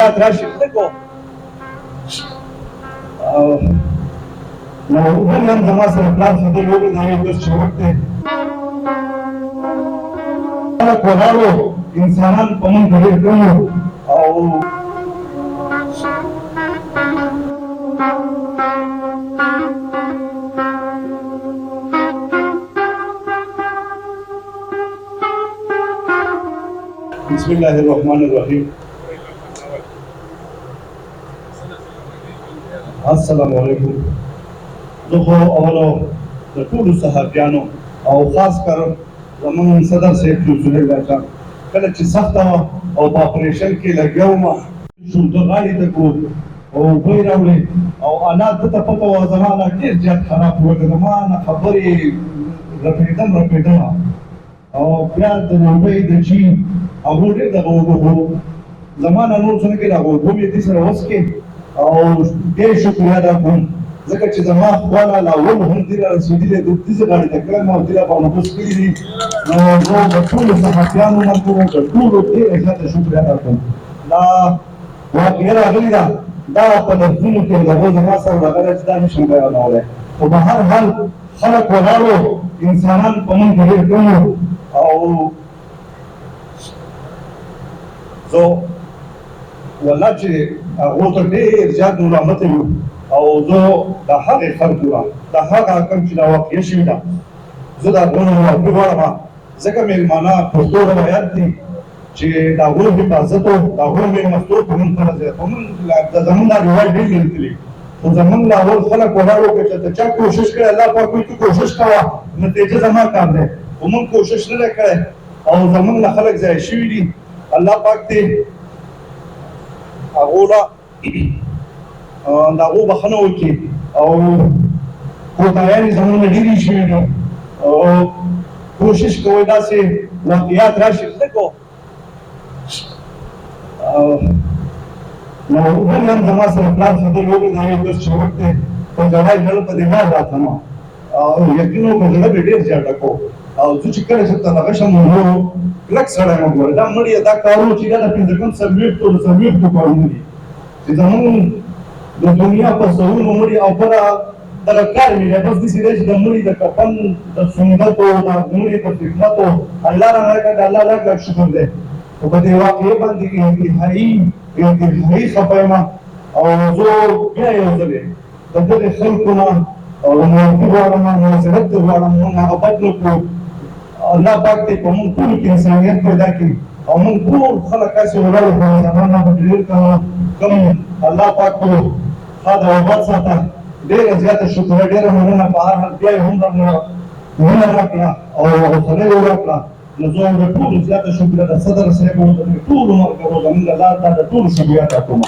واقعیات راشي کو نو نن زما سره پلان خبرې وکړې دا یو څه وخت دی کولاړو انسانان په موږ ډېر کوو او بسم الله الرحمن الرحیم السلام علیکم زه خو اولو د ټولو صحابیانو او خاص کر زمونږ صدر صاحب رسول الله جان کله چې سخته وه او په اپریشن کې لګیا وم شو د غاړې ته کو او بوی راوړې او حالات ده ته پته وه زما نه ډېر زیات خراب وکړه زما نه خبرې رپېدم او بیا د نومبۍ د چین هغو ډېر دغه اوبه خو زما نه نور څه نه کوي هغه اوبه مې دې سره وڅکې او ډېر شکریه ادا کوم ځکه چې زما خواله لا اول هم دې را رسېدلي د دغې غاړې ته کړم او دې راپه نفوس کړي دي نو زه د ټولو صحافیانو ملګرو د ټولو ډېره زیاته شکریه ادا کوم دا واقعه راغلې ده دا په لفظونو کې د هغو زما سره راغلی چې دا نشم بیانولی خو به هر حال خلک ولاړو انسانان په موږ ډېر کوو او زه والله چې هغو ته ډېر زیات ملامت یم او زه د هغې خلکو نه د هغه کوم چې دا واقعه شوې ده زه د هغوی معافي غواړم ځکه مېلمانه پښتو روایت دي چې د هغوی حفاظت او د هغوی مېلمستوب په موږ فرض دی خو موږ زموږ دا روایت ډېر لیدلي خو زموږ لا اول خلک ولاړ وکړي چې ته چا کوشش کړی الله پاک وایي ته کوشش کوه نتیجه زما کار دی خو موږ کوشش نه دی کړی او زموږ نه خلک ضایع شوي دي الله پاک دې هغو له د هغو بخښنه وکړي او کوتاهیانې زموږ نه ډېرې شوي دي او کوشش کوئ داسې واقعیات راشي زده کو نو نن زما سره پلان خبرې وکړې دا یو څه وخت دی په ځواب زړه په دماغ راتلم او یقین وکړم زړه مې ډېر زیاته کو او زه چې کله چې ته دغه شم نو کلک سړی یم ګوره دا مړي دا کارونه چې دا د پنځه کم څلوېښتو کارونه دي چې زموږ د دنیا په سرونو مړي او بله دغه کار مې دی بس داسې دی چې د مړي د کفن د سنتو د مړي د خدمتو الله رانه کړه د الله لږ شکر دی خو په دې واقعې باندې انتهایي خفه یم او زه بیا یو ځل د دغې خلکو نه معافي غواړم معذرت دې غواړم موږ هغه بد نه کړو الله پاک دې په موږ ټولو کې انسانیت پیدا کړي او موږ ټول خلک هسې ولاړو خو انسانان نه به ډېر کم الله پاک کړو ښه د وفات ساته ډېره زیاته شکریه ډېره مننه په هر حال بیا یې هم رانه مینه راکړه او حوصله یې وراکړه نو زه هم د ټولو زیاته شکریه د صدر صاحب او د ټولو ملګرو زموږ د ټولو شکریه ادا کوم